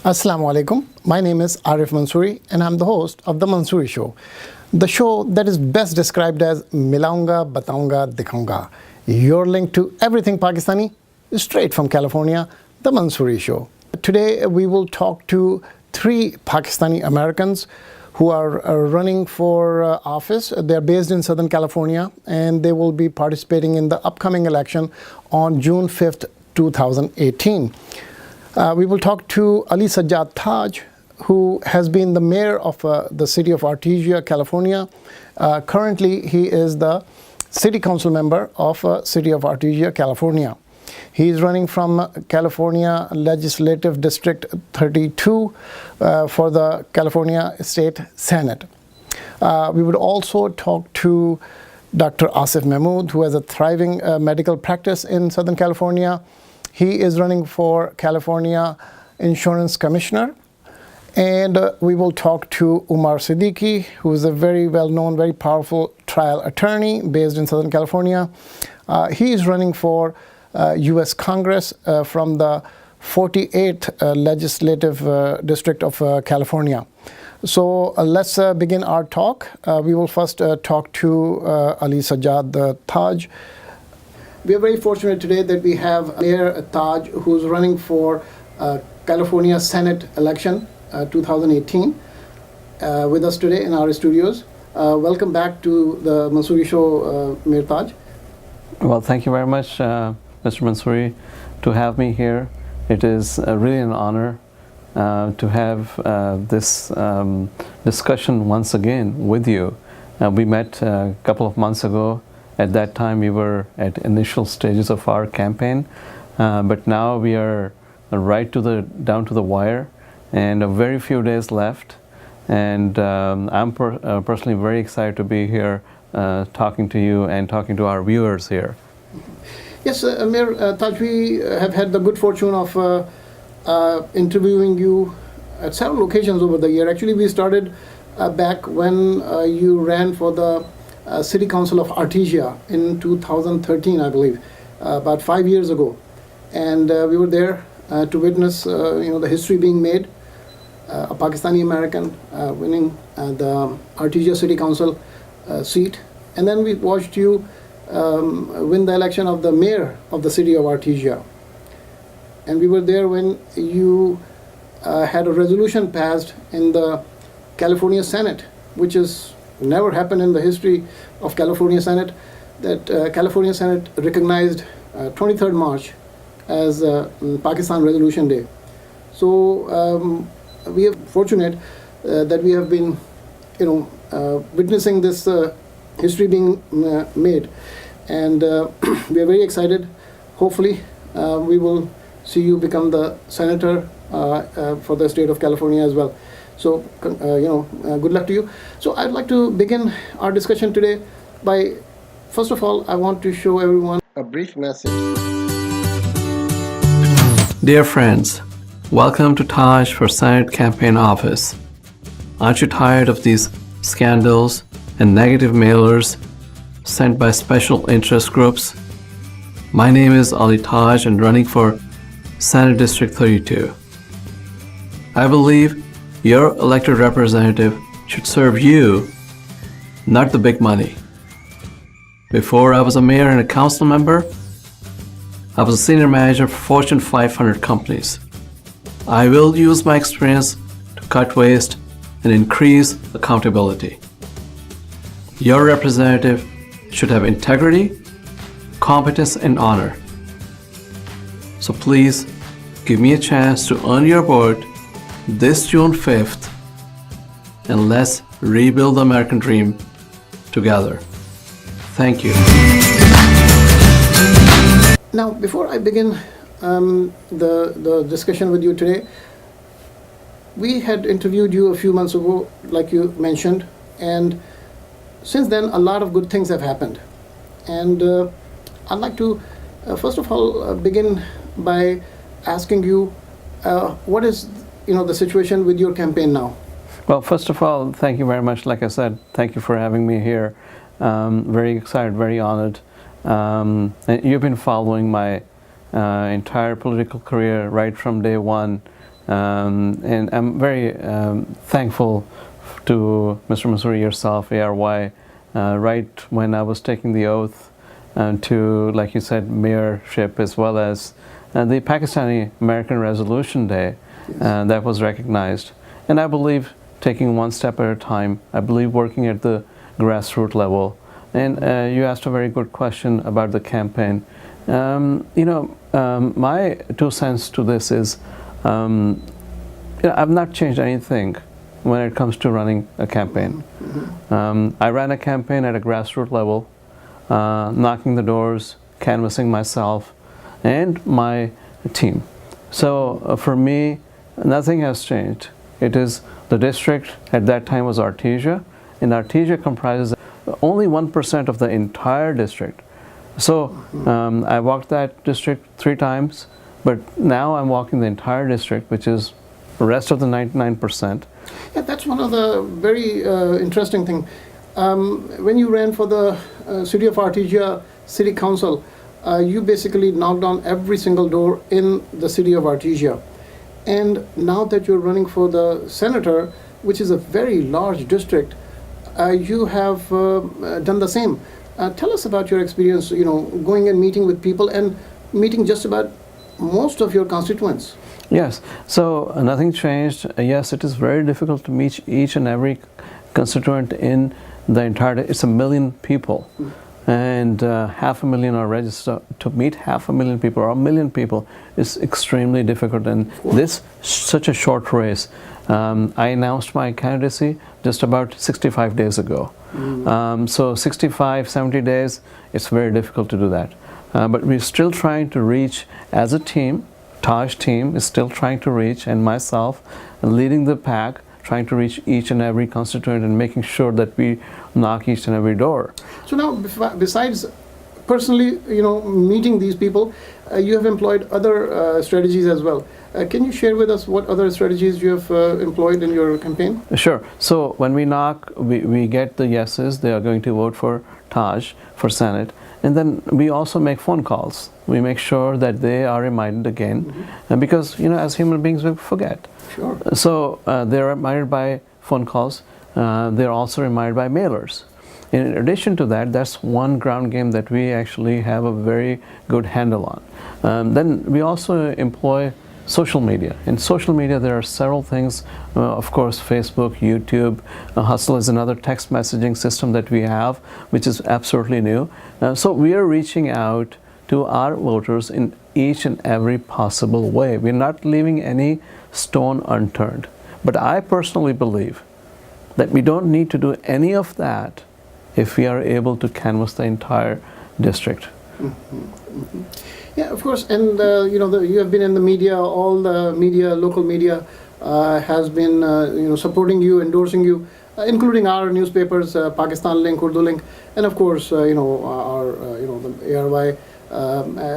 Assalamu alaikum. My name is Arif Mansuri and I'm the host of The Mansuri Show, the show that is best described as Milaunga, Bataunga, Dikhaunga. Your link to everything Pakistani, straight from California, The Mansuri Show. Today we will talk to three Pakistani Americans who are running for office. They're based in Southern California and they will be participating in the upcoming election on June 5th, 2018. We will talk to Ali Sajjad Taj, who has been the mayor of the city of Artesia, California. Currently, he is the city council member of city of Artesia, California. He is running from California Legislative District 32 for the California State Senate. We would also talk to Dr. Asif Mahmood, who has a thriving medical practice in Southern California. He is running for California Insurance Commissioner. And we will talk to Omar Siddiqui, who is a very well-known, very powerful trial attorney based in Southern California. He is running for U.S. Congress from the 48th Legislative District of California. So let's begin our talk. We will first talk to Ali Sajjad Taj. We are very fortunate today that we have Mayor Taj, who's running for California Senate election 2018 with us today in our studios. Welcome back to the Mansuri Show, Mayor Taj. Well, thank you very much, Mr. Mansuri, to have me here. It is really an honor to have this discussion once again with you. We met a couple of months ago. At that time, we were at initial stages of our campaign, but now we are right down to the wire, and a very few days left. And I'm personally very excited to be here, talking to you and talking to our viewers here. Yes, Mayor Taj, we have had the good fortune of interviewing you at several occasions over the year. Actually, we started back when you ran for the City Council of Artesia in 2013, I believe, about 5 years ago. And we were there to witness the history being made, a Pakistani American winning the Artesia City Council seat. And then we watched you win the election of the mayor of the city of Artesia. And we were there when you had a resolution passed in the California Senate, which is never happened in the history of California Senate, that California Senate recognized 23rd March as Pakistan Resolution Day. So we are fortunate that we have been, witnessing this history being made, and we are very excited. Hopefully, we will see you become the senator for the state of California as well. So, good luck to you. So I'd like to begin our discussion today by, first of all, I want to show everyone a brief message. Dear friends, welcome to Taj for Senate Campaign Office. Aren't you tired of these scandals and negative mailers sent by special interest groups? My name is Ali Taj and running for Senate District 32. I believe your elected representative should serve you, not the big money. Before I was a mayor and a council member, I was a senior manager for Fortune 500 companies. I will use my experience to cut waste and increase accountability. Your representative should have integrity, competence, and honor. So please give me a chance to earn your vote this June 5th, and let's rebuild the American dream together. Thank you. Now, before I begin the discussion with you today, we had interviewed you a few months ago, like you mentioned, and since then a lot of good things have happened. And I'd like to first of all begin by asking you what is the situation with your campaign now? Well, first of all, thank you very much. Like I said, thank you for having me here. Very excited, very honored. And you've been following my entire political career right from day one, And I'm very thankful to Mr. Mansuri, yourself, ARY, right when I was taking the oath to, like you said, mayorship, as well as the Pakistani American Resolution Day that was recognized. And I believe taking one step at a time, I believe working at the grassroots level. And you asked a very good question about the campaign. My 2 cents to this is, I've not changed anything when it comes to running a campaign. I ran a campaign at a grassroots level, knocking the doors, canvassing myself and my team. So for me, nothing has changed. It is the district at that time was Artesia, and Artesia comprises only 1% of the entire district. So I walked that district 3 times, but now I'm walking the entire district, which is the rest of the 99%. Yeah, that's one of the very interesting thing. When you ran for the city of Artesia City Council, you basically knocked on every single door in the city of Artesia. And now that you're running for the senator, which is a very large district, you have done the same. Tell us about your experience, going and meeting with people and meeting just about most of your constituents. Yes, so nothing changed. Yes, it is very difficult to meet each and every constituent in the entire, it's 1 million people. And 500,000 are registered. To meet 500,000 people or 1 million people is extremely difficult. And this such a short race. I announced my candidacy just about 65 days ago. So 65, 70 days, it's very difficult to do that. But we're still trying to reach as a team. Taj team is still trying to reach, and myself leading the pack, trying to reach each and every constituent and making sure that we knock each and every door. So now, besides personally, meeting these people, you have employed other strategies as well. Can you share with us what other strategies you have employed in your campaign? Sure. So when we knock, we get the yeses. They are going to vote for Taj for Senate. And then we also make phone calls. We make sure that they are reminded again, and because as human beings we forget. Sure. So they're reminded by phone calls. They're also reminded by mailers. In addition to that, that's one ground game that we actually have a very good handle on. Then we also employ social media. In social media, there are several things. Of course, Facebook, YouTube. Hustle is another text messaging system that we have, which is absolutely new. So we are reaching out to our voters in each and every possible way. We're not leaving any stone unturned. But I personally believe that we don't need to do any of that if we are able to canvass the entire district. Yeah, of course, and you have been in the media. All the media, local media, has been supporting you, endorsing you, including our newspapers, Pakistan Link, Urdu Link, and of course, the ARY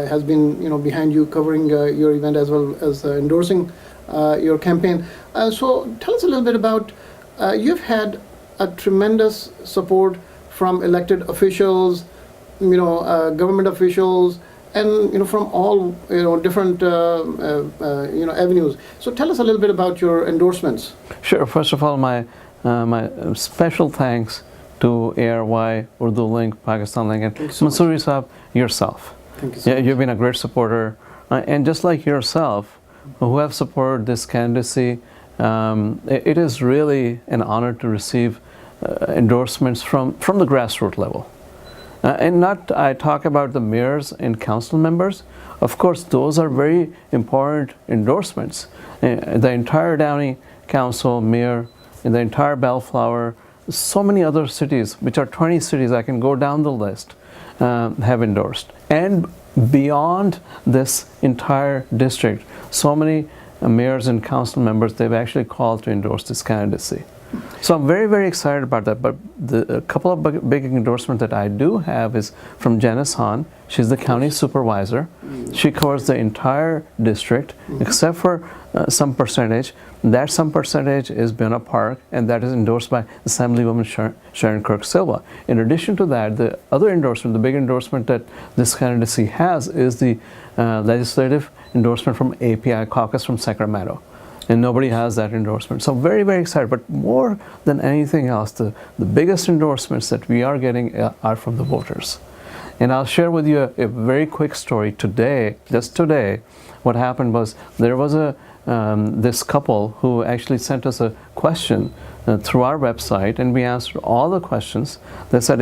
has been behind you, covering your event as well as endorsing your campaign. So tell us a little bit about. You've had a tremendous support from elected officials, government officials, and from all different avenues. So tell us a little bit about your endorsements. Sure. First of all, my special thanks to ARY, Urdu Link, Pakistan Link, and Mansuri Saab, yourself. Thank you so much. You've been a great supporter, and just like yourself, who have supported this candidacy, it is really an honor to receive endorsements from the grassroots level. And I talk about the mayors and council members. Of course, those are very important endorsements. The entire Downey Council, mayor, and the entire Bellflower, so many other cities, which are 20 cities, I can go down the list, have endorsed. And beyond this entire district, so many mayors and council members, they've actually called to endorse this candidacy. So I'm very, very excited about that. But a couple of big endorsements that I do have is from Janice Hahn. She's the county supervisor. She covers the entire district, except for some percentage. That some percentage is Buena Park, and that is endorsed by Assemblywoman Sharon Kirk Silva. In addition to that, the other endorsement, the big endorsement that this candidacy has, is the legislative endorsement from API caucus from Sacramento. and nobody has that endorsement. So very, very excited. But more than anything else, the biggest endorsements that we are getting are from the voters. And I'll share with you a very quick story today. Just today, what happened was there was this couple who actually sent us a question through our website, and we answered all the questions. They said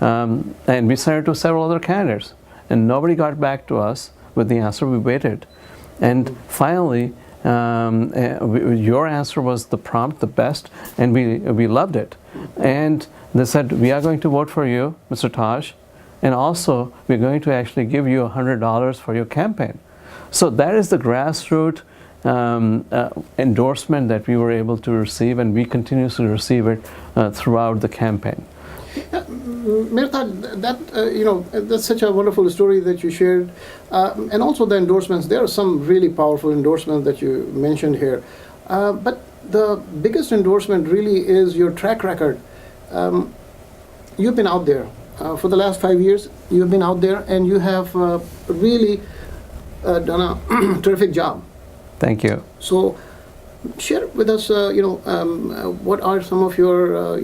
and we sent it to several other candidates, and nobody got back to us with the answer. We waited, and finally, your answer was the prompt, the best, and we loved it. And they said, we are going to vote for you, Mr. Taj, and also we're going to actually give you $100 for your campaign. So that is the grassroots endorsement that we were able to receive, and we continue to receive it throughout the campaign. Mirtad, that's such a wonderful story that you shared, and also the endorsements. There are some really powerful endorsements that you mentioned here, but the biggest endorsement really is your track record. You've been out there for the last 5 years. You've been out there, and you have really done a terrific job. Thank you. So, share with us, what are some of your,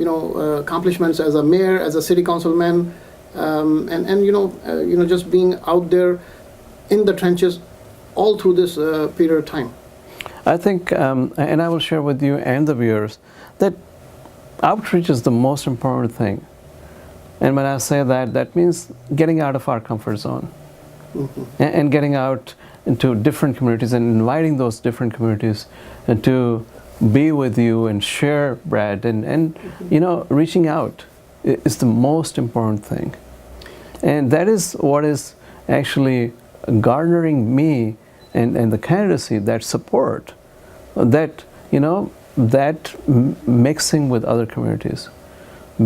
accomplishments as a mayor, as a city councilman, and just being out there in the trenches all through this period of time. I think, and I will share with you and the viewers, that outreach is the most important thing. And when I say that, that means getting out of our comfort zone, and getting out into different communities and inviting those different communities to be with you and share bread and reaching out is the most important thing. And that is what is actually garnering me and the candidacy, that support, that mixing with other communities,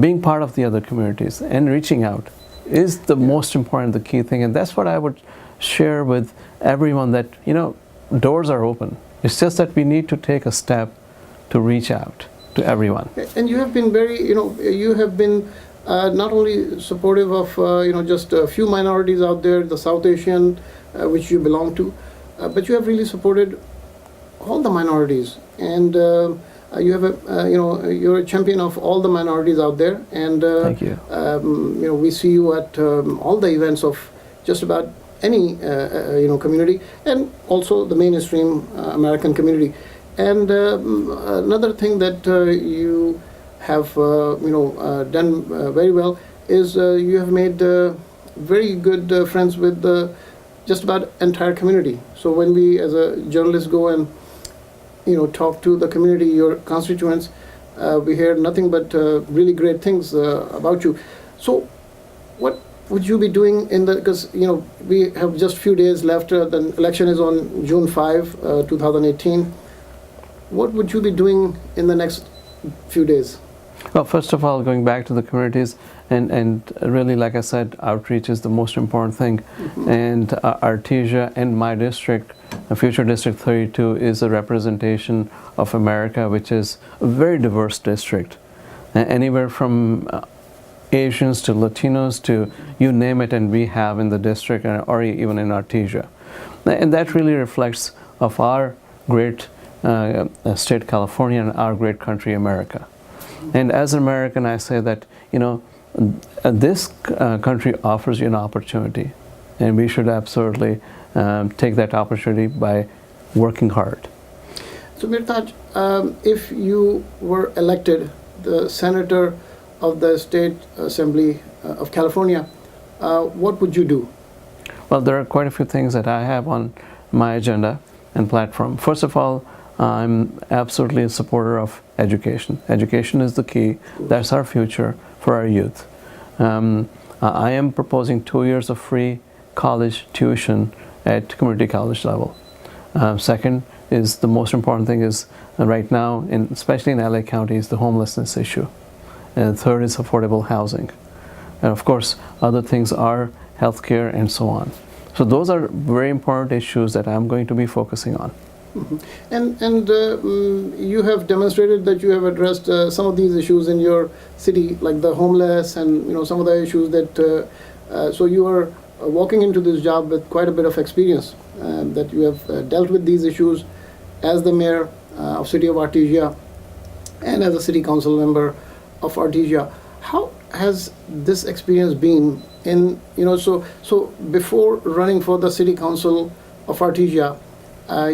being part of the other communities and reaching out is the most important, the key thing. And that's what I would share with everyone, that doors are open. It's just that we need to take a step to reach out to everyone. And you have been very, you have been not only supportive of just a few minorities out there, the South Asian, which you belong to, but you have really supported all the minorities, and you have you're a champion of all the minorities out there. And thank you. We see you at all the events of just about any community, and also the mainstream American community. And another thing that you have done very well is you have made very good friends with just about entire community. So when we as a journalist go and talk to the community, your constituents, we hear nothing but really great things about you. So what would you be doing because we have just few days left, the election is on June 5, 2018. What would you be doing in the next few days? Well, first of all, going back to the communities, and really, like I said, outreach is the most important thing. And Artesia and my district, future District 32, is a representation of America, which is a very diverse district. Anywhere from Asians to Latinos to you name it, and we have in the district, or even in Artesia. And that really reflects of our great state California and our great country America. And as an American, I say that this country offers you an opportunity, and we should absolutely take that opportunity by working hard. So Mirtaj, if you were elected the senator of the State Assembly of California, what would you do? Well, there are quite a few things that I have on my agenda and platform. First of all, I'm absolutely a supporter of education. Education is the key. That's our future for our youth. I am proposing 2 years of free college tuition at community college level. Second is the most important thing is right now, especially in LA County, is the homelessness issue. And third is affordable housing. And of course, other things are healthcare and so on. So those are very important issues that I'm going to be focusing on. And you have demonstrated that you have addressed some of these issues in your city, like the homeless and some of the issues that. So you are walking into this job with quite a bit of experience, that you have dealt with these issues as the mayor of city of Artesia and as a city council member of Artesia. How has this experience been in, so before running for the city council of Artesia,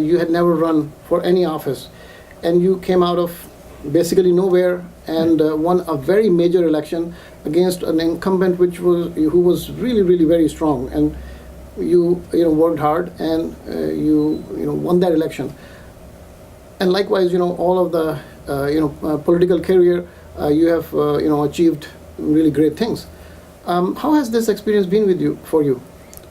you had never run for any office, and you came out of basically nowhere and won a very major election against an incumbent who was really, really very strong, and you worked hard and you won that election. And likewise, all of the political career, you have achieved really great things. How has this experience been for you?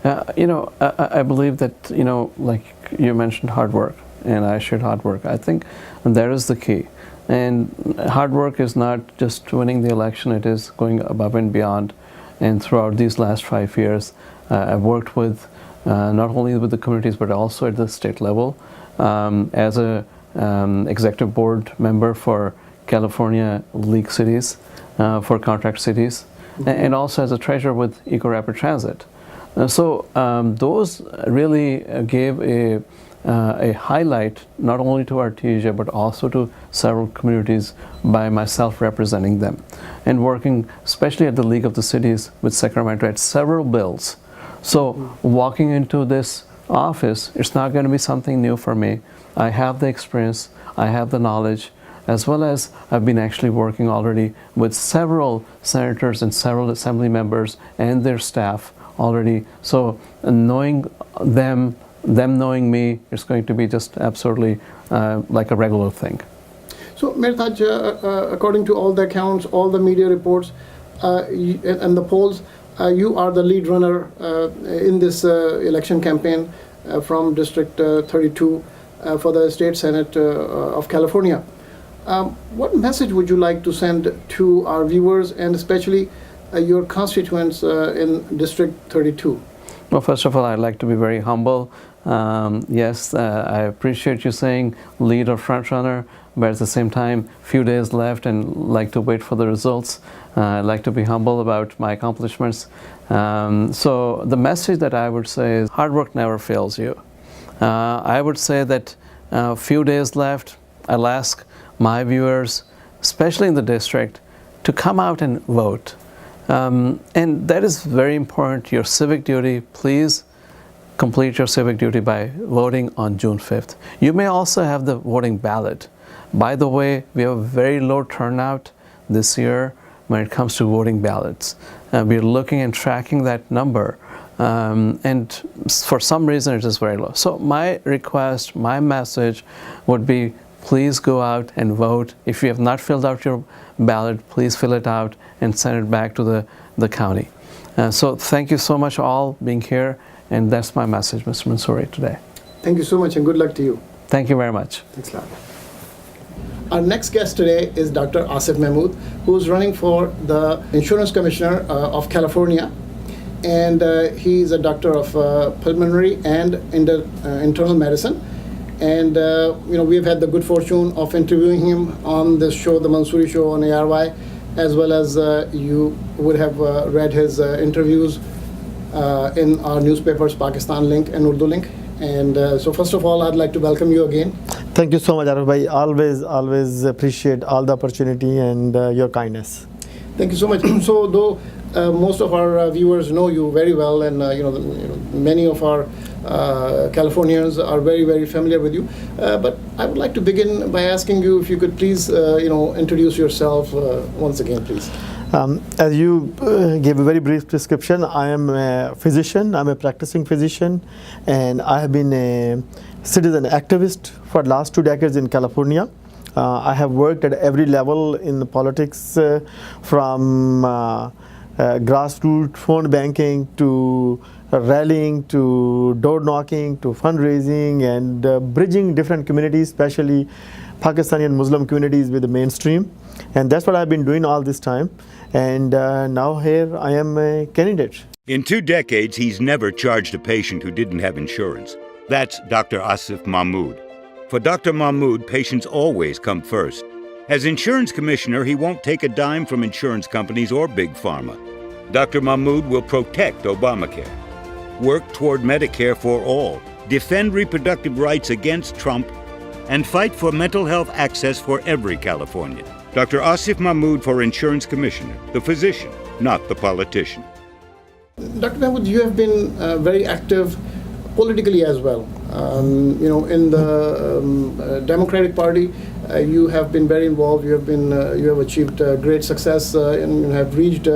I believe that, like you mentioned, hard work, and I shared hard work. I think that is the key. And hard work is not just winning the election, it is going above and beyond. And throughout these last 5 years, I've worked with not only with the communities, but also at the state level as a executive board member for California League Cities, for contract cities, and also as a treasurer with Eco Rapid Transit. So those really gave a highlight not only to Artesia but also to several communities by myself representing them and working especially at the League of the Cities with Sacramento at several bills. So walking into this office, it's not going to be something new for me. I have the experience, I have the knowledge, as well as I've been actually working already with several senators and several assembly members and their staff already. So knowing them knowing me, it's going to be just absolutely like a regular thing. So Mirtaj, according to all the accounts, all the media reports and the polls, you are the lead runner in this election campaign from District 32 for the State Senate of California. What message would you like to send to our viewers and especially your constituents in District 32? Well, first of all, I'd like to be very humble. Yes, I appreciate you saying lead or front runner, but at the same time, few days left and like to wait for the results. I'd like to be humble about my accomplishments. So the message that I would say is hard work never fails you. I would say that few days left, I'll ask my viewers, especially in the district, to come out and vote. And that is very important, your civic duty. Please complete your civic duty by voting on June 5th. You may also have the voting ballot. By the way, we have a very low turnout this year when it comes to voting ballots. We're looking and tracking that number, and for some reason it is very low. So my request, my message would be, please go out and vote. If you have not filled out your ballot, please fill it out and send it back to the county. So thank you so much all being here, and that's my message, Mr. Mansuri, today. Thank you so much and good luck to you. Thank you very much. Thanks a lot. Our next guest today is Dr. Asif Mahmood, who is running for the Insurance Commissioner of California. And he's a doctor of pulmonary and internal medicine. And we have had the good fortune of interviewing him on this show, the Mansuri Show on ARY, as well as you would have read his interviews in our newspapers, Pakistan Link and Urdu Link. And so first of all, I'd like to welcome you again. Thank you so much, Arif bhai. Always appreciate all the opportunity and your kindness. Thank you so much. So though most of our viewers know you very well, and many of our Californians are very, very familiar with you. But I would like to begin by asking you if you could please, introduce yourself once again, please. As you gave a very brief description, I am a physician. I'm a practicing physician, and I have been a citizen activist for the last 2 decades in California. I have worked at every level in politics, from grassroots phone banking to rallying to door knocking to fundraising and bridging different communities, especially Pakistani and Muslim communities, with the mainstream. And that's what I've been doing all this time. And now here I am a candidate. In 2 decades, he's never charged a patient who didn't have insurance. That's Dr. Asif Mahmood. For Dr. Mahmood, patients always come first. As insurance commissioner, he won't take a dime from insurance companies or big pharma. Dr. Mahmood will protect Obamacare, work toward Medicare for all, defend reproductive rights against Trump, and fight for mental health access for every Californian. Dr. Asif Mahmood for Insurance Commissioner, the physician, not the politician. Dr. Mahmood, you have been very active politically as well. In the Democratic Party, you have been very involved. You have achieved great success and have reached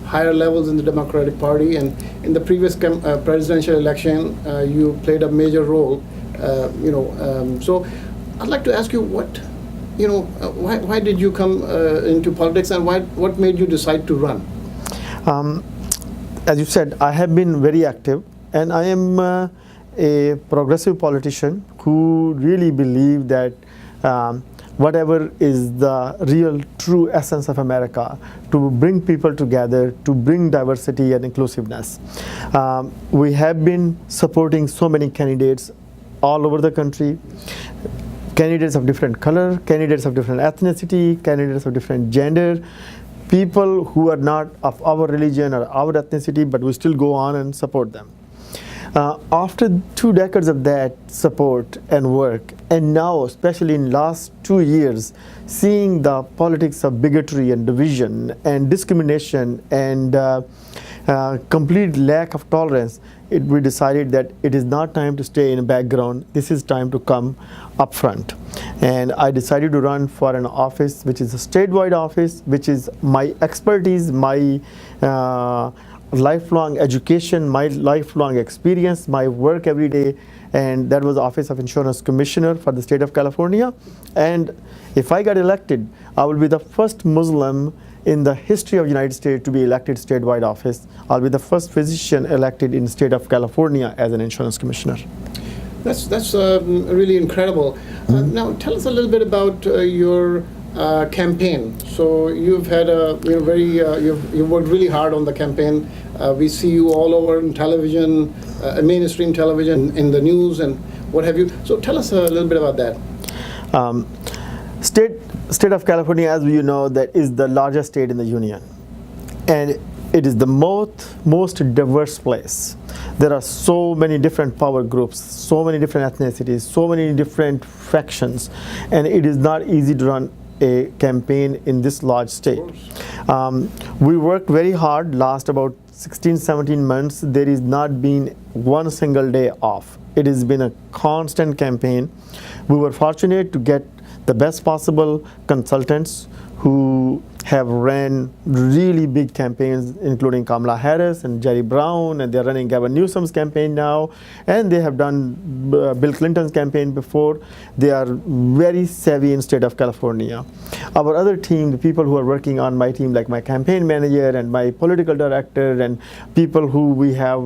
higher levels in the Democratic Party. And in the previous presidential election, you played a major role. So I'd like to ask you why did you come into politics, and what made you decide to run? As you said, I have been very active, and I am a progressive politician who really believe that whatever is the real true essence of America, to bring people together, to bring diversity and inclusiveness. We have been supporting so many candidates all over the country, candidates of different color, candidates of different ethnicity, candidates of different gender, people who are not of our religion or our ethnicity, but we still go on and support them. After 2 decades of that support and work, and now especially in last 2 years, seeing the politics of bigotry and division and discrimination and complete lack of tolerance, we decided that it is not time to stay in the background. This is time to come up front. And I decided to run for an office which is a statewide office, which is my expertise, my lifelong education, my lifelong experience, my work every day, and that was the Office of Insurance Commissioner for the state of California. And if I got elected, I will be the first Muslim in the history of the United States to be elected statewide office. I'll be the first physician elected in the state of California as an insurance commissioner. That's really incredible. Now tell us a little bit about your campaign. So you've had you've worked really hard on the campaign. We see you all over in television, mainstream television, in the news, and what have you. So tell us a little bit about that. State of California, as you know, that is the largest state in the union, and it is the most diverse place. There are so many different power groups, so many different ethnicities, so many different factions, and it is not easy to run a campaign in this large state. We worked very hard last about 16-17 months. There is not been one single day off. It has been a constant campaign. We were fortunate to get the best possible consultants who have ran really big campaigns, including Kamala Harris and Jerry Brown, and they're running Gavin Newsom's campaign now, and they have done Bill Clinton's campaign before. They are very savvy in state of California. Our other team, the people who are working on my team, like my campaign manager and my political director and people who we have,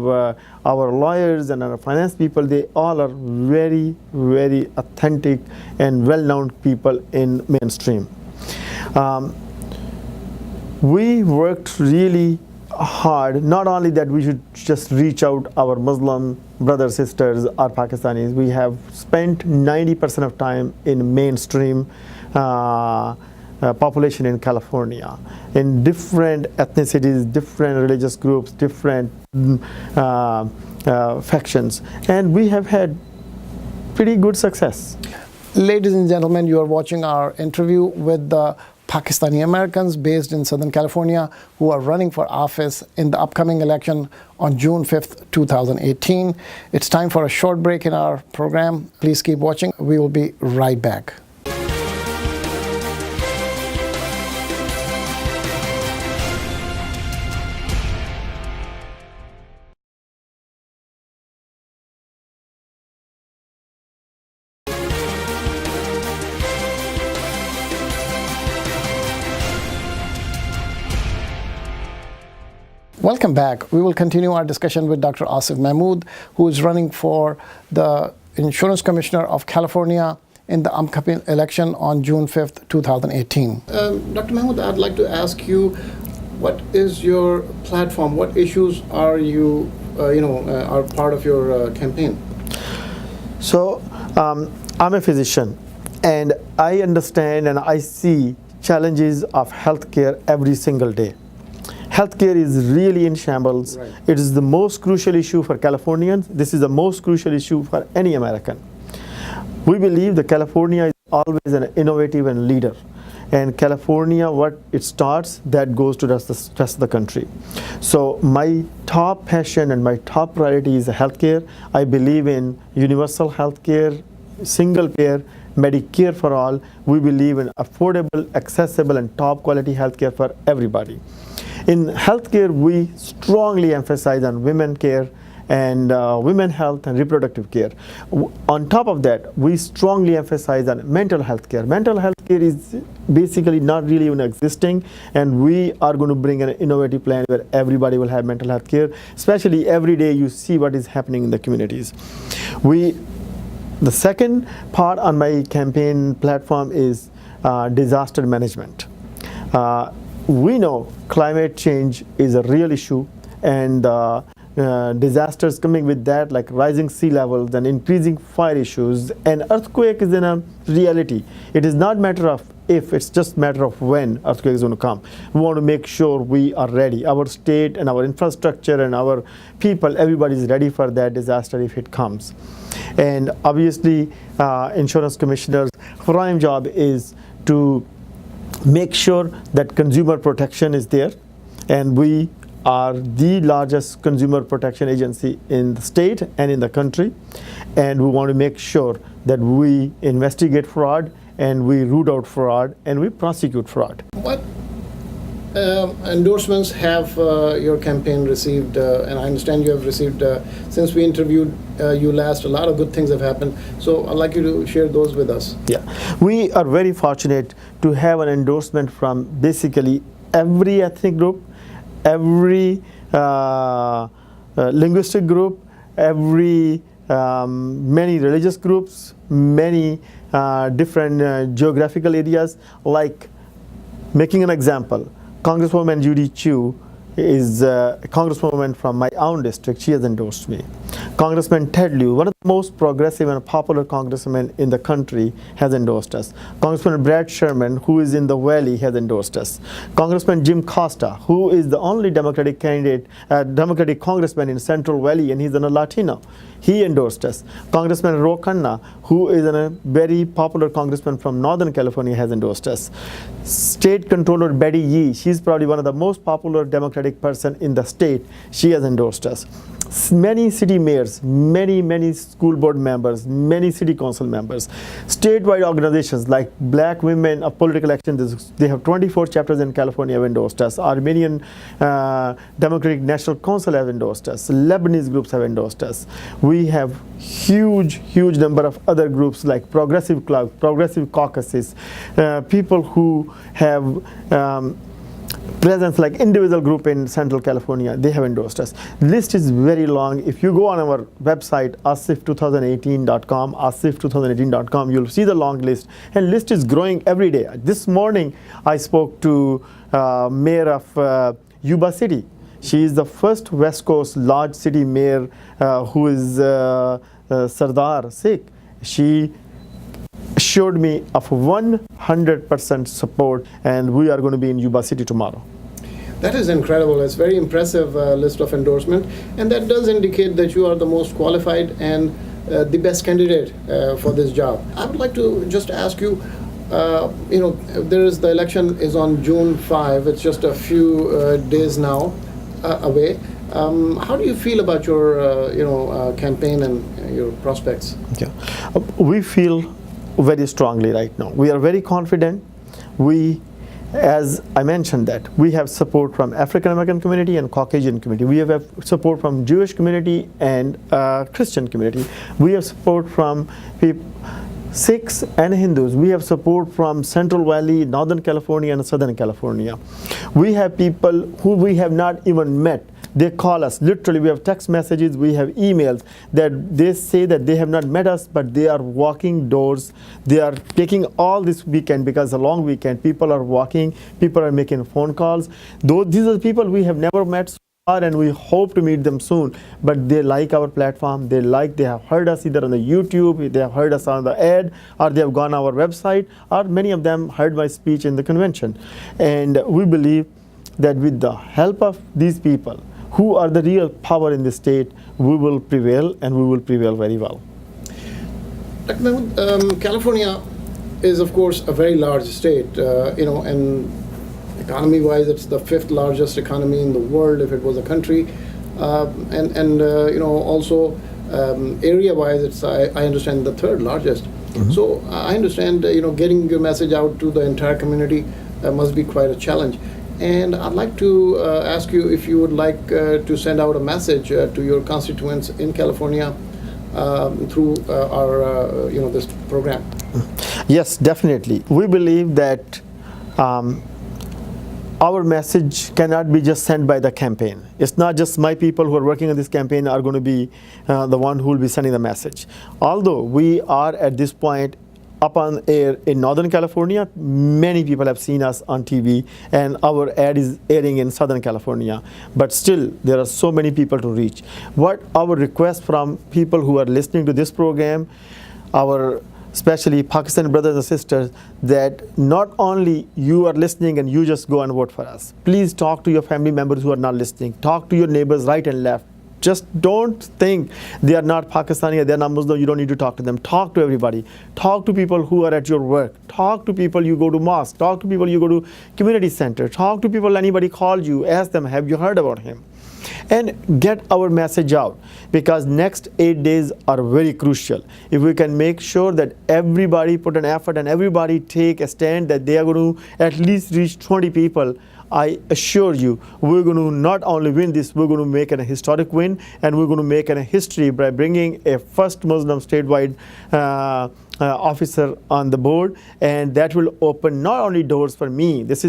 our lawyers and our finance people, they all are very, very authentic and well-known people in mainstream. We worked really hard, not only that we should just reach out our Muslim brothers, sisters, or Pakistanis. We have spent 90% of time in mainstream population in California, in different ethnicities, different religious groups, different factions, and we have had pretty good success. Ladies and gentlemen, you are watching our interview with the Pakistani Americans based in Southern California who are running for office in the upcoming election on June 5th, 2018. It's time for a short break in our program. Please keep watching. We will be right back. Welcome back. We will continue our discussion with Dr. Asif Mahmood, who is running for the Insurance Commissioner of California in the upcoming election on June 5th, 2018. Dr. Mahmood, I'd like to ask you, what is your platform? What issues are you, are part of your campaign? So, I'm a physician, and I understand and I see challenges of healthcare every single day. Healthcare is really in shambles. Right. It is the most crucial issue for Californians. This is the most crucial issue for any American. We believe that California is always an innovative and leader. And California, what it starts, that goes to the rest of the country. So my top passion and my top priority is healthcare. I believe in universal healthcare, single payer, Medicare for all. We believe in affordable, accessible, and top quality healthcare for everybody. In healthcare, we strongly emphasize on women care and women health and reproductive care. On top of that, we strongly emphasize on mental health care. Mental health care is basically not really even existing, and we are going to bring an innovative plan where everybody will have mental health care, especially every day you see what is happening in the communities. The second part on my campaign platform is disaster management. We know climate change is a real issue, and disasters coming with that, like rising sea levels and increasing fire issues, and earthquake is in a reality. It is not matter of if, it's just matter of when earthquake is going to come. We want to make sure we are ready. Our state and our infrastructure and our people, everybody is ready for that disaster if it comes. And obviously, insurance commissioners' prime job is to make sure that consumer protection is there, and we are the largest consumer protection agency in the state and in the country, and we want to make sure that we investigate fraud and we root out fraud and we prosecute fraud. What endorsements have your campaign received? And I understand you have received, since we interviewed you last, a lot of good things have happened. So I'd like you to share those with us. Yeah, we are very fortunate to have an endorsement from basically every ethnic group, every linguistic group, every many religious groups, many different geographical areas. Like, making an example, Congresswoman Judy Chu is a congresswoman from my own district. She has endorsed me. Congressman Ted Lieu, one of the most progressive and popular congressmen in the country, has endorsed us. Congressman Brad Sherman, who is in the Valley, has endorsed us. Congressman Jim Costa, who is the only Democratic candidate, Democratic congressman in Central Valley, and he's a Latino, he endorsed us. Congressman Ro Khanna, who is a very popular congressman from Northern California, has endorsed us. State Controller Betty Yee, she's probably one of the most popular Democratic person in the state, she has endorsed us. Many city mayors, many school board members, many city council members, statewide organizations like Black Women of Political Action, they have 24 chapters in California, have endorsed us. Armenian Democratic National Council have endorsed us. Lebanese groups have endorsed us. We have huge number of other groups like Progressive Club, Progressive Caucuses, people who have presence like individual group in Central California, they have endorsed us. The list is very long. If you go on our website, asif2018.com, asif2018.com, you'll see the long list, and list is growing every day. This morning, I spoke to Mayor of Yuba City. She is the first West Coast large city mayor who is Sardar Sikh. She assured me of 100% support, and we are going to be in Yuba City tomorrow. That is incredible. It's a very impressive list of endorsement, and that does indicate that you are the most qualified and the best candidate for this job. I would like to just ask you, the election is on June 5. It's just a few days now away. How do you feel about your campaign and your prospects? Yeah. We feel very strongly right now. We are very confident. We, as I mentioned, that we have support from African American community and Caucasian community. We have support from Jewish community and Christian community. We have support from Sikhs and Hindus. We have support from Central Valley, Northern California, and Southern California. We have people who we have not even met. They call us, literally. We have text messages, we have emails that they say that they have not met us, but they are walking doors. They are taking all this weekend, because a long weekend, people are walking, people are making phone calls. These are the people we have never met so far, and we hope to meet them soon. But they like our platform. They have heard us either on the YouTube, they have heard us on the ad, or they have gone on our website, or many of them heard my speech in the convention. And we believe that with the help of these people, who are the real power in the state, we will prevail, and we will prevail very well. Dr. Mahmood, California is, of course, a very large state, and economy-wise, it's the fifth largest economy in the world if it was a country, also area-wise, it's I understand the third largest. Mm-hmm. So I understand, getting your message out to the entire community must be quite a challenge. And I'd like to ask you if you would like to send out a message to your constituents in California through our, this program. Yes, definitely. We believe that our message cannot be just sent by the campaign. It's not just my people who are working on this campaign are going to be the one who will be sending the message. Although we are at this point up on air in Northern California, many people have seen us on TV, and our ad is airing in Southern California. But still, there are so many people to reach. What our request from people who are listening to this program, our especially Pakistani brothers and sisters, that not only you are listening and you just go and vote for us. Please talk to your family members who are not listening. Talk to your neighbors right and left. Just don't think they are not Pakistani, they are not Muslim, you don't need to talk to them. Talk to everybody. Talk to people who are at your work. Talk to people you go to mosque. Talk to people you go to community center. Talk to people anybody called you. Ask them, have you heard about him? And get our message out, because next 8 days are very crucial. If we can make sure that everybody put an effort and everybody take a stand that they are going to at least reach 20 people, I assure you, we're going to not only win this, we're going to make it a historic win, and we're going to make it a history by bringing a first Muslim statewide officer on the board, and that will open not only doors for me. This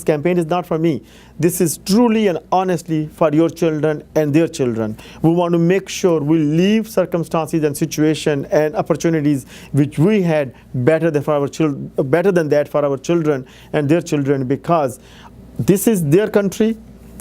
campaign is not for me. This is truly and honestly for your children and their children. We want to make sure we leave circumstances and situation and opportunities which we had better than that for our children and their children, because this is their country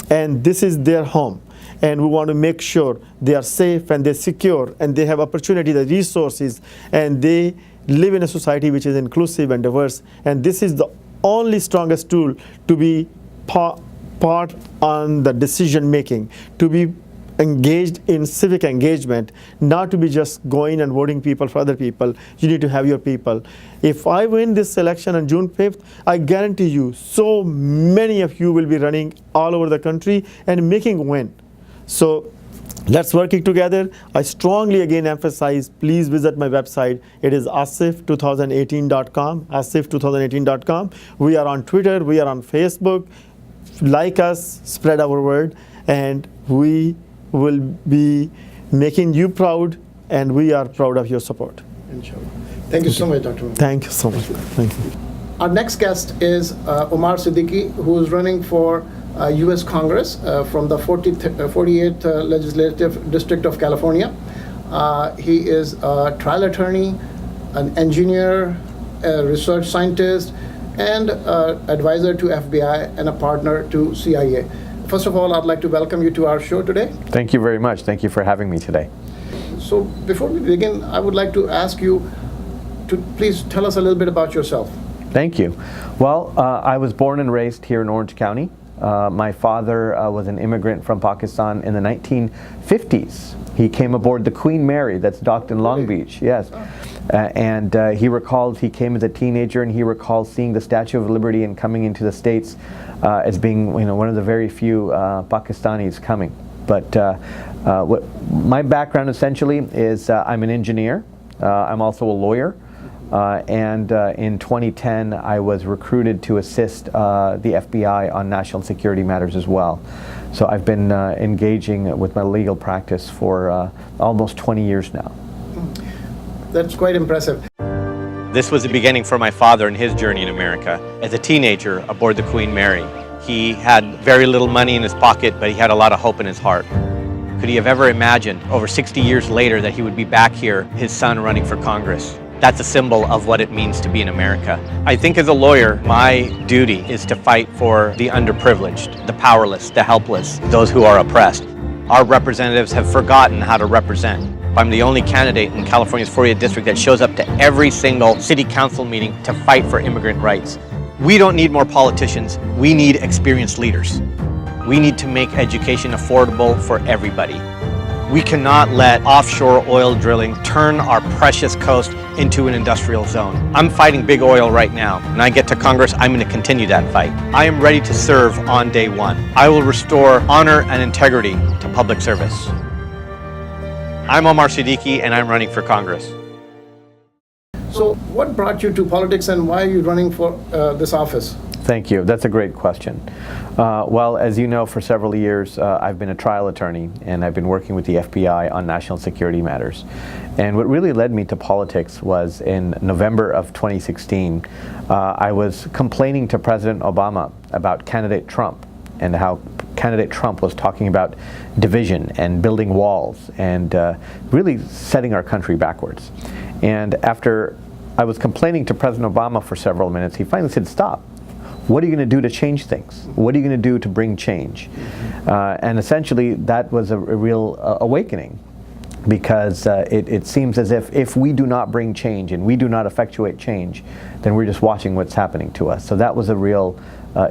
and this is their home. And we want to make sure they are safe and they're secure and they have opportunity, the resources, and they live in a society which is inclusive and diverse. And this is the only strongest tool to be part on the decision making, to be engaged in civic engagement, not to be just going and voting people for other people. You need to have your people. If I win this election on June 5th, I guarantee you so many of you will be running all over the country and making a win. So let's work it together. I strongly again emphasize, please visit my website. It is asif2018.com, asif2018.com. We are on Twitter, we are on Facebook. Like us, spread our word, and we will be making you proud, and we are proud of your support. Inshallah. Thank you so much, Dr. Mahmood. Thank you so much. Thank you. Our next guest is Omar Siddiqui, who is running for U.S. Congress from the 48th Legislative District of California. He is a trial attorney, an engineer, a research scientist, and advisor to FBI and a partner to CIA. First of all, I'd like to welcome you to our show today. Thank you very much. Thank you for having me today. So before we begin, I would like to ask you to please tell us a little bit about yourself. Thank you. Well, I was born and raised here in Orange County. My father was an immigrant from Pakistan in the 1950s. He came aboard the Queen Mary that's docked in Long Beach, yes. And he recalls he came as a teenager, and he recalls seeing the Statue of Liberty and coming into the States as being, one of the very few Pakistanis coming. But my background essentially is I'm an engineer. I'm also a lawyer. And in 2010, I was recruited to assist the FBI on national security matters as well. So I've been engaging with my legal practice for almost 20 years now. That's quite impressive. This was the beginning for my father in his journey in America. As a teenager aboard the Queen Mary, he had very little money in his pocket, but he had a lot of hope in his heart. Could he have ever imagined, over 60 years later, that he would be back here, his son running for Congress? That's a symbol of what it means to be in America. I think as a lawyer, my duty is to fight for the underprivileged, the powerless, the helpless, those who are oppressed. Our representatives have forgotten how to represent. I'm the only candidate in California's 48th district that shows up to every single city council meeting to fight for immigrant rights. We don't need more politicians, we need experienced leaders. We need to make education affordable for everybody. We cannot let offshore oil drilling turn our precious coast into an industrial zone. I'm fighting big oil right now. When I get to Congress, I'm going to continue that fight. I am ready to serve on day one. I will restore honor and integrity to public service. I'm Omar Siddiqui, and I'm running for Congress. So what brought you to politics and why are you running for this office? Thank you. That's a great question. Well, as you know, for several years, I've been a trial attorney, and I've been working with the FBI on national security matters. And what really led me to politics was in November of 2016, I was complaining to President Obama about candidate Trump and how candidate Trump was talking about division and building walls and really setting our country backwards. And after I was complaining to President Obama for several minutes, he finally said, "Stop. What are you going to do to change things? What are you going to do to bring change?" And essentially, that was a real awakening, because it seems as if we do not bring change and we do not effectuate change, then we're just watching what's happening to us. So that was a real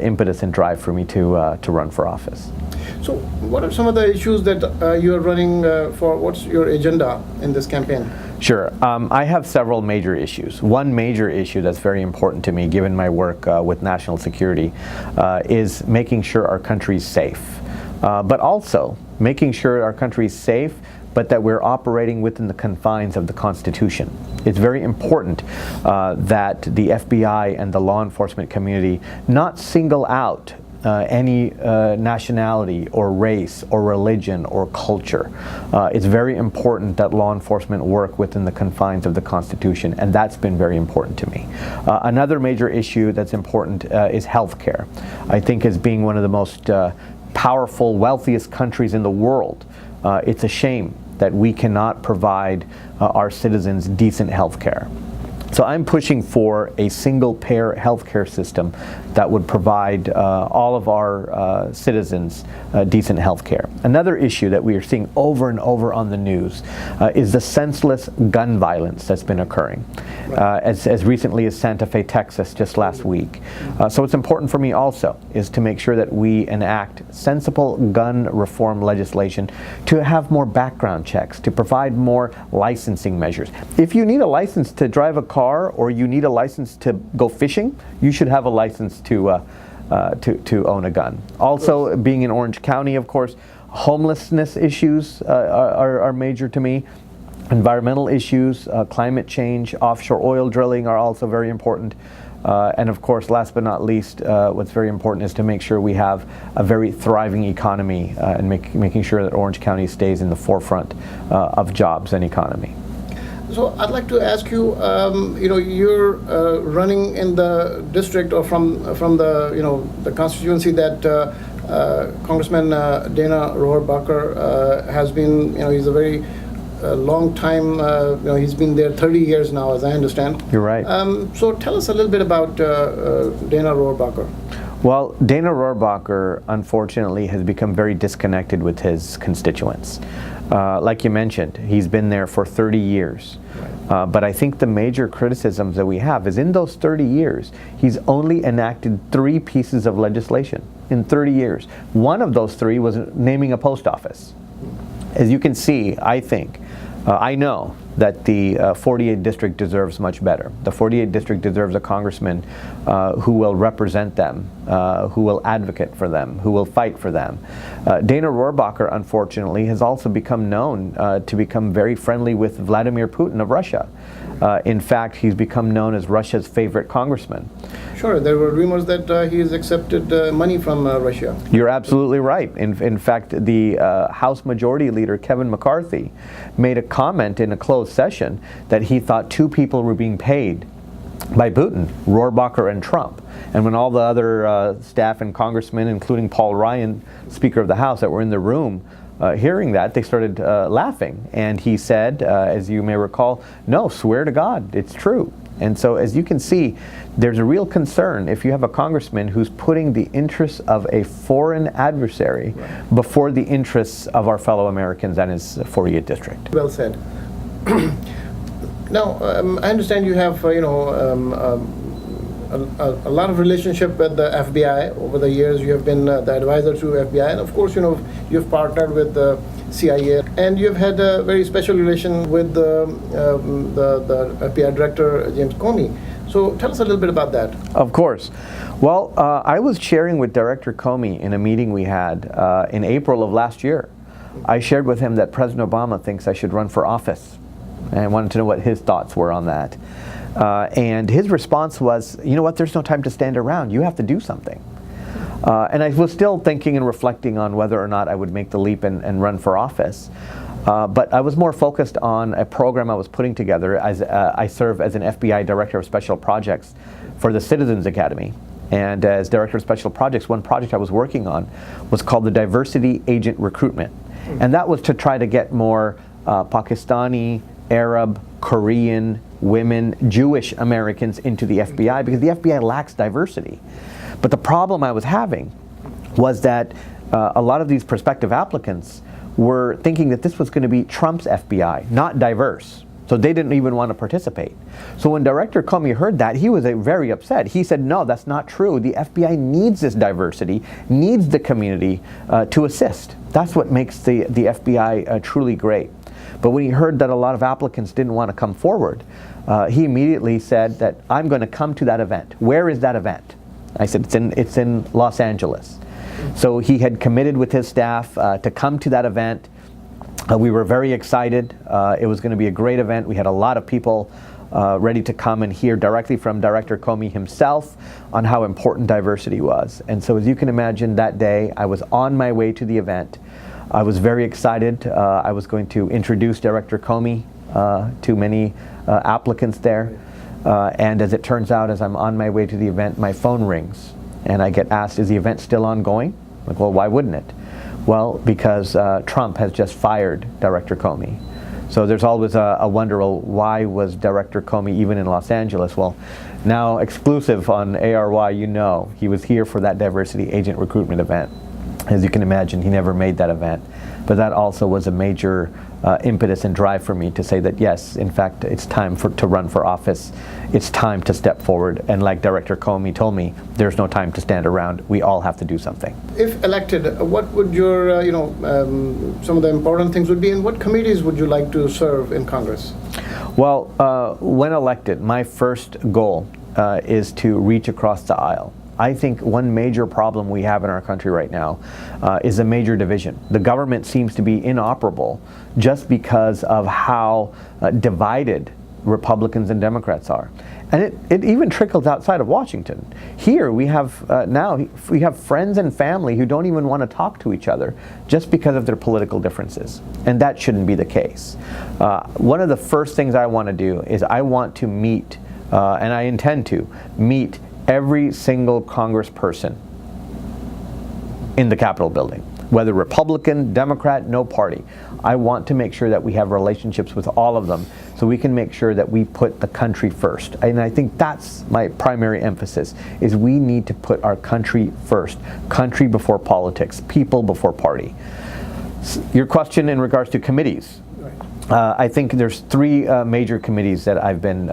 impetus and drive for me to run for office. So what are some of the issues that you are running for? What's your agenda in this campaign? Sure. I have several major issues. One major issue that's very important to me, given my work with national security, is making sure our country's safe. But also making sure our country's safe, but that we're operating within the confines of the Constitution. It's very important that the FBI and the law enforcement community not single out any nationality or race or religion or culture. It's very important that law enforcement work within the confines of the Constitution, and that's been very important to me. Another major issue that's important is healthcare. I think, as being one of the most powerful, wealthiest countries in the world, it's a shame that we cannot provide our citizens decent healthcare. So I'm pushing for a single-payer healthcare system that would provide all of our citizens decent healthcare. Another issue that we are seeing over and over on the news is the senseless gun violence that's been occurring, as recently as Santa Fe, Texas, just last week. So what's important for me also is to make sure that we enact sensible gun reform legislation, to have more background checks, to provide more licensing measures. If you need a license to drive a car, or you need a license to go fishing, you should have a license to own a gun. Also, being in Orange County, of course, homelessness issues are major to me. Environmental issues, climate change, offshore oil drilling are also very important. And of course, last but not least, what's very important is to make sure we have a very thriving economy and making sure that Orange County stays in the forefront of jobs and economy. So I'd like to ask you, you're running in the district or from the the constituency that Congressman Dana Rohrabacher has been. He's a very long time. He's been there 30 years now, as I understand. You're right. So tell us a little bit about Dana Rohrabacher. Well, Dana Rohrabacher, unfortunately, has become very disconnected with his constituents. Like you mentioned, he's been there for 30 years. But I think the major criticisms that we have is in those 30 years, he's only enacted 3 pieces of legislation in 30 years. One of those 3 was naming a post office. As you can see, I think, I know that the 48th district deserves much better. The 48th district deserves a congressman who will represent them, who will advocate for them, who will fight for them. Dana Rohrabacher, unfortunately, has also become known to become very friendly with Vladimir Putin of Russia. In fact, he's become known as Russia's favorite congressman. Sure, there were rumors that he has accepted money from Russia. You're absolutely right. In fact, the House Majority Leader, Kevin McCarthy, made a comment in a closed session that he thought 2 people were being paid by Putin, Rohrabacher and Trump. And when all the other staff and congressmen, including Paul Ryan, Speaker of the House, that were in the room, hearing that, they started laughing. And he said, as you may recall, "No, swear to God, it's true." And so, as you can see, there's a real concern if you have a congressman who's putting the interests of a foreign adversary before the interests of our fellow Americans and his 48th district. Well said. Now, I understand you have, a lot of relationship with the FBI over the years. You have been the advisor to FBI, and of course, you've partnered with the CIA, and you've had a very special relation with the FBI director, James Comey. So tell us a little bit about that. Of course. Well, I was sharing with Director Comey in a meeting we had in April of last year. I shared with him that President Obama thinks I should run for office. And I wanted to know what his thoughts were on that. And his response was, you know what, there's no time to stand around. You have to do something. And I was still thinking and reflecting on whether or not I would make the leap and run for office. But I was more focused on a program I was putting together. As I serve as an FBI Director of Special Projects for the Citizens Academy. And as Director of Special Projects, one project I was working on was called the Diversity Agent Recruitment. And that was to try to get more Pakistani, Arab, Korean, women, Jewish Americans into the FBI, because the FBI lacks diversity. But the problem I was having was that a lot of these prospective applicants were thinking that this was going to be Trump's FBI, not diverse. So they didn't even want to participate. So when Director Comey heard that, he was very upset. He said, no, that's not true. The FBI needs this diversity, needs the community to assist. That's what makes the FBI truly great. But when he heard that a lot of applicants didn't want to come forward, he immediately said that I'm going to come to that event. Where is that event? I said, it's in Los Angeles. So he had committed with his staff to come to that event. We were very excited. It was going to be a great event. We had a lot of people ready to come and hear directly from Director Comey himself on how important diversity was. And so as you can imagine, that day I was on my way to the event. I was very excited. I was going to introduce Director Comey to many applicants there. And as it turns out, as I'm on my way to the event, my phone rings. And I get asked, is the event still ongoing? I'm like, well, why wouldn't it? Well, because Trump has just fired Director Comey. So there's always a wonder, well, why was Director Comey even in Los Angeles? Well, now exclusive on ARY, you know, he was here for that diversity agent recruitment event. As you can imagine, he never made that event. But that also was a major impetus and drive for me to say that yes, in fact, it's time to run for office. It's time to step forward. And like Director Comey told me, there's no time to stand around. We all have to do something. If elected, what would your, some of the important things would be, and what committees would you like to serve in Congress? Well, when elected, my first goal is to reach across the aisle. I think one major problem we have in our country right now is a major division. The government seems to be inoperable just because of how divided Republicans and Democrats are. And it even trickles outside of Washington. Here we have now we have friends and family who don't even want to talk to each other just because of their political differences. And that shouldn't be the case. One of the first things I want to do is I want to meet, and I intend to meet every single congressperson in the Capitol building, whether Republican, Democrat, no party. I want to make sure that we have relationships with all of them so we can make sure that we put the country first. And I think that's my primary emphasis, is we need to put our country first. Country before politics, people before party. Your question in regards to committees. I think there's three major committees that I've been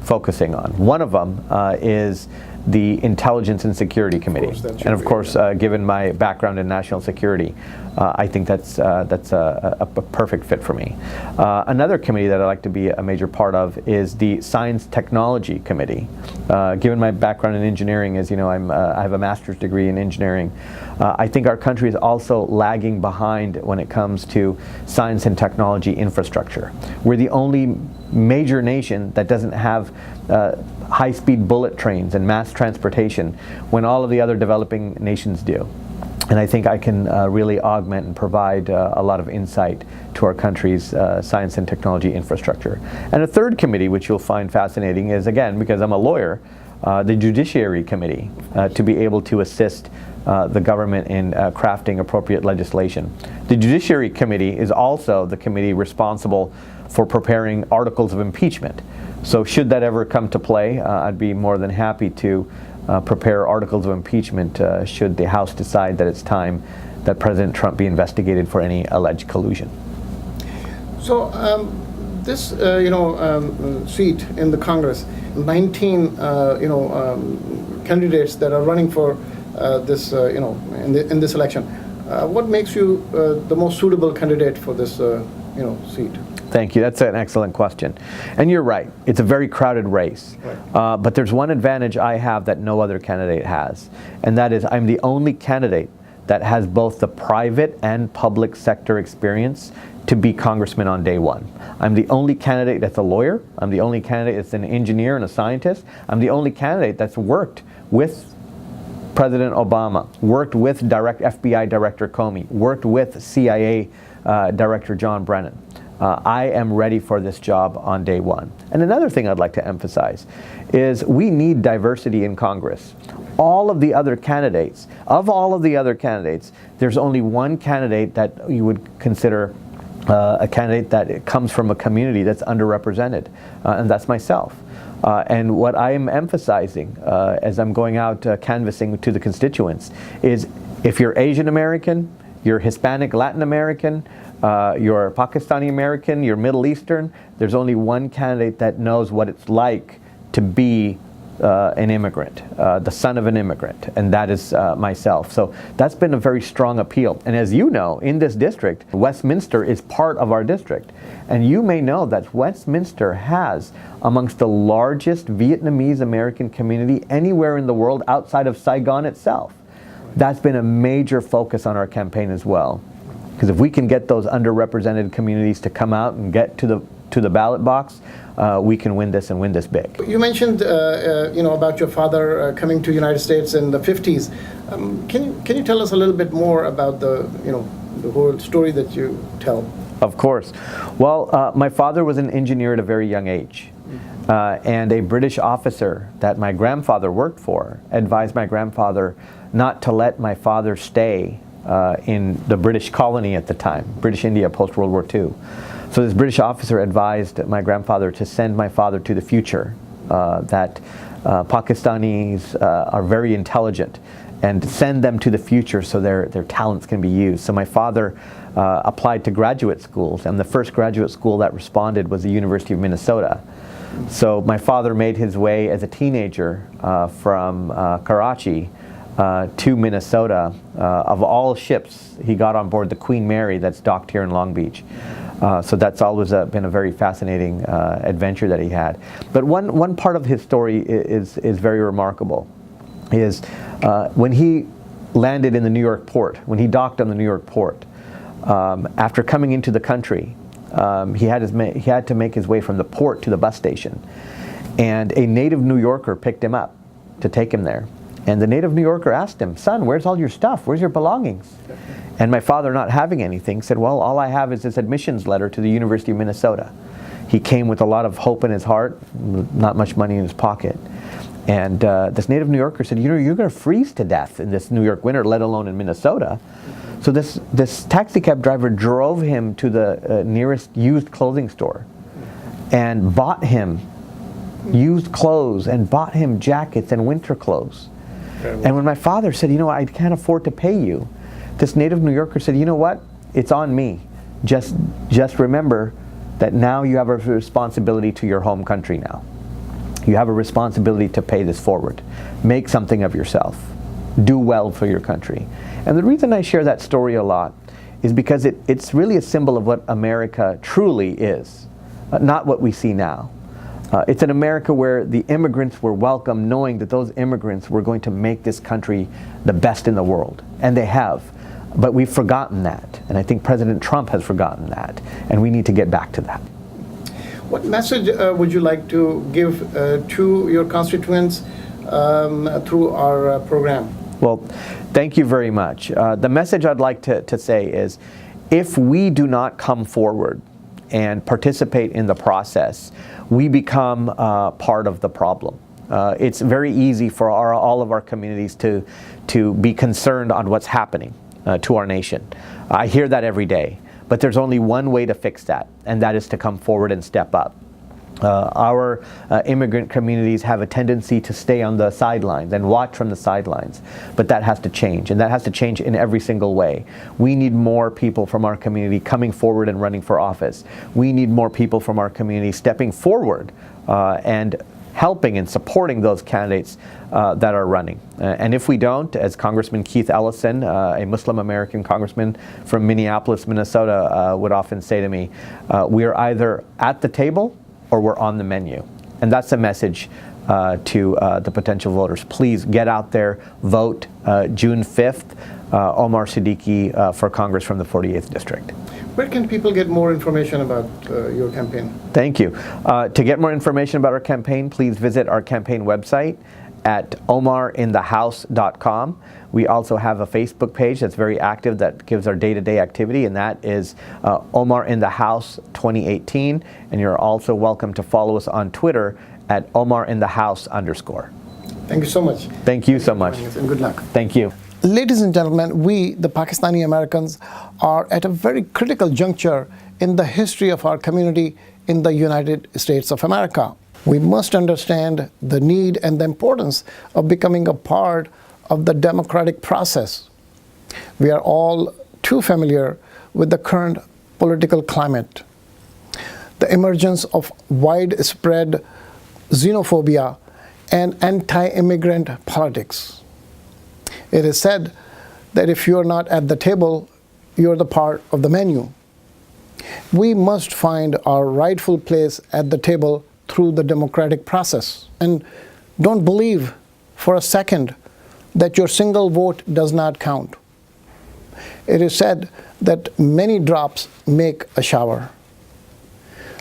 focusing on. One of them is the Intelligence and Security Committee. And of course, given my background in national security, I think that's a perfect fit for me. Another committee that I'd like to be a major part of is the Science Technology Committee. Given my background in engineering, as you know, I have a master's degree in engineering. I think our country is also lagging behind when it comes to science and technology infrastructure. We're the only major nation that doesn't have high-speed bullet trains and mass transportation when all of the other developing nations do. And I think I can really augment and provide a lot of insight to our country's science and technology infrastructure. And a third committee, which you'll find fascinating, is, again, because I'm a lawyer, the Judiciary Committee, to be able to assist the government in crafting appropriate legislation. The Judiciary Committee is also the committee responsible for preparing articles of impeachment. So should that ever come to play, I'd be more than happy to prepare articles of impeachment should the House decide that it's time that President Trump be investigated for any alleged collusion. So this seat in the Congress, 19 candidates that are running for this in this election. What makes you the most suitable candidate for this seat? Thank you. That's an excellent question. And you're right. It's a very crowded race. Right. But there's one advantage I have that no other candidate has. And that is I'm the only candidate that has both the private and public sector experience to be congressman on day one. I'm the only candidate that's a lawyer. I'm the only candidate that's an engineer and a scientist. I'm the only candidate that's worked with President Obama, worked with FBI Director Comey, worked with CIA Director John Brennan. I am ready for this job on day one. And another thing I'd like to emphasize is we need diversity in Congress. All of the other candidates, there's only one candidate that you would consider a candidate that comes from a community that's underrepresented, and that's myself. And what I am emphasizing as I'm going out canvassing to the constituents is if you're Asian American, you're Hispanic Latin American, you're Pakistani American, you're Middle Eastern, there's only one candidate that knows what it's like to be an immigrant, the son of an immigrant, and that is myself. So that's been a very strong appeal. And as you know, in this district, Westminster is part of our district. And you may know that Westminster has amongst the largest Vietnamese American community anywhere in the world outside of Saigon itself. That's been a major focus on our campaign as well. Because if we can get those underrepresented communities to come out and get to the ballot box, we can win this and win this big. You mentioned, about your father coming to the United States in the 50s. Can you tell us a little bit more about the whole story that you tell? Of course. Well, my father was an engineer at a very young age. And a British officer that my grandfather worked for advised my grandfather not to let my father stay in the British colony at the time, British India post-World War II. So this British officer advised my grandfather to send my father to the future, that Pakistanis are very intelligent, and send them to the future so their talents can be used. So my father applied to graduate schools, and the first graduate school that responded was the University of Minnesota. So my father made his way as a teenager from Karachi to Minnesota. Of all ships, he got on board the Queen Mary that's docked here in Long Beach. So that's always been a very fascinating adventure that he had. But one part of his story is very remarkable, is when he landed in the New York port, when he docked on the New York port, after coming into the country, he had to make his way from the port to the bus station. And a native New Yorker picked him up to take him there. And the native New Yorker asked him, "Son, where's all your stuff? Where's your belongings?" And my father, not having anything, said, "Well, all I have is this admissions letter to the University of Minnesota." He came with a lot of hope in his heart, not much money in his pocket. And this native New Yorker said, "You're going to freeze to death in this New York winter, let alone in Minnesota." So this taxi cab driver drove him to the nearest used clothing store and bought him used clothes and bought him jackets and winter clothes. And when my father said, "I can't afford to pay you," this native New Yorker said, "You know what? It's on me. Just remember that now you have a responsibility to your home country now. You have a responsibility to pay this forward. Make something of yourself. Do well for your country." And the reason I share that story a lot is because it's really a symbol of what America truly is, not what we see now. It's an America where the immigrants were welcome, knowing that those immigrants were going to make this country the best in the world. And they have. But we've forgotten that. And I think President Trump has forgotten that. And we need to get back to that. What message would you like to give to your constituents through our program? Well, thank you very much. The message I'd like to say is, if we do not come forward and participate in the process, we become part of the problem. It's very easy for all of our communities to be concerned on what's happening to our nation. I hear that every day. But there's only one way to fix that, and that is to come forward and step up. Our immigrant communities have a tendency to stay on the sidelines and watch from the sidelines, but that has to change, and that has to change in every single way. We need more people from our community coming forward and running for office. We need more people from our community stepping forward and helping and supporting those candidates that are running. And if we don't, as Congressman Keith Ellison, a Muslim American congressman from Minneapolis, Minnesota, would often say to me, we are either at the table or we're on the menu. And that's a message to the potential voters. Please get out there, vote June 5th, Omar Siddiqui for Congress from the 48th District. Where can people get more information about your campaign? Thank you. To get more information about our campaign, please visit our campaign website at omarinthehouse.com. We also have a Facebook page that's very active that gives our day-to-day activity, and that is Omar in the House 2018. And you're also welcome to follow us on Twitter at OmarInTheHouse_. Thank you so much. Thank you so much. And good luck. Thank you. Ladies and gentlemen, we, the Pakistani Americans, are at a very critical juncture in the history of our community in the United States of America. We must understand the need and the importance of becoming a part of the democratic process. We are all too familiar with the current political climate. The emergence of widespread xenophobia and anti-immigrant politics. It is said that if you're not at the table, you're the part of the menu. We must find our rightful place at the table through the democratic process. And don't believe for a second that your single vote does not count. It is said that many drops make a shower.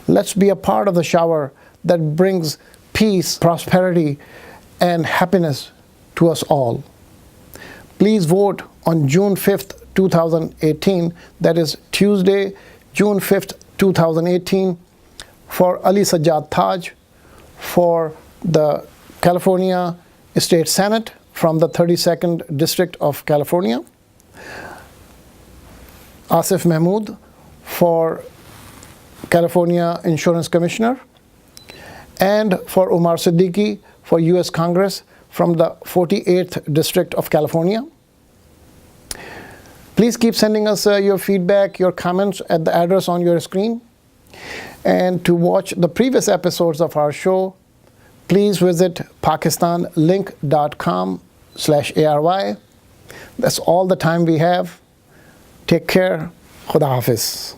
Let's be a part of the shower that brings peace, prosperity, and happiness to us all. Please vote on June 5th, 2018, that is Tuesday, June 5th, 2018, for Ali Sajjad Taj for the California State Senate from the 32nd District of California, Asif Mahmood for California Insurance Commissioner, and for Omar Siddiqui for U.S. Congress from the 48th District of California. Please keep sending us your feedback, your comments at the address on your screen. And to watch the previous episodes of our show, please visit pakistanlink.com/ARY. That's all the time we have. Take care. Khuda Hafiz.